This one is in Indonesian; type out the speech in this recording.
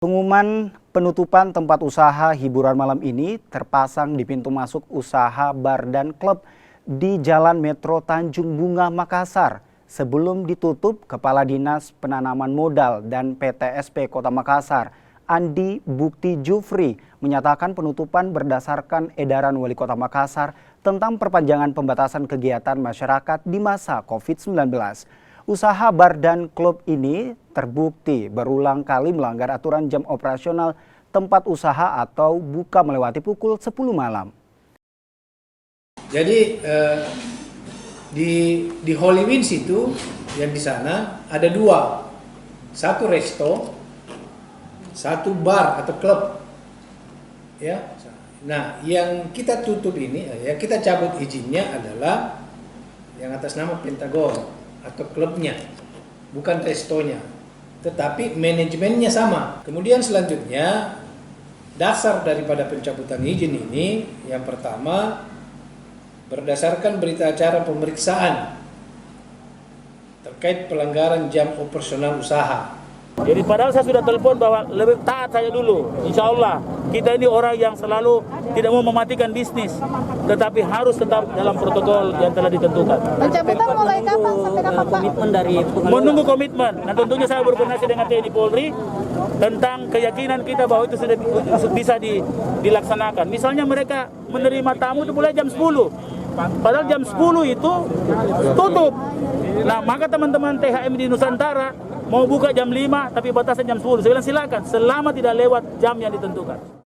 Pengumuman penutupan tempat usaha hiburan malam ini terpasang di pintu masuk usaha bar dan klub di Jalan Metro Tanjung Bunga, Makassar. Sebelum ditutup, Kepala Dinas Penanaman Modal dan PTSP Kota Makassar, Andi Bukti Jufri, menyatakan penutupan berdasarkan edaran Wali Kota Makassar tentang perpanjangan pembatasan kegiatan masyarakat di masa COVID-19. Usaha bar dan klub ini terbukti berulang kali melanggar aturan jam operasional tempat usaha atau buka melewati pukul 10 malam. Jadi di Holy Wings itu yang di sana ada dua, satu resto, satu bar atau klub, ya. Nah, yang kita tutup ini, yang kita cabut izinnya adalah yang atas nama Pentagon atau klubnya, bukan restonya, tetapi manajemennya sama. Kemudian selanjutnya dasar daripada pencabutan izin ini, yang pertama berdasarkan berita acara pemeriksaan terkait pelanggaran jam operasional usaha. Jadi padahal saya sudah telepon bahwa lebih taat saya dulu. Insya Allah kita ini orang yang selalu tidak mau mematikan bisnis, tetapi harus tetap dalam protokol yang telah ditentukan. Pencabutan mulai kapan sampai kapan, Pak? Komitmen dari menunggu komitmen. Nah, tentunya saya berkoordinasi dengan TNI Polri tentang keyakinan kita bahwa itu sudah bisa dilaksanakan. Misalnya mereka menerima tamu itu mulai jam 10. Padahal jam 10 itu tutup. Nah, maka teman-teman THM di Nusantara mau buka jam 5 tapi batasnya jam 10. Saya bilang silakan selama tidak lewat jam yang ditentukan.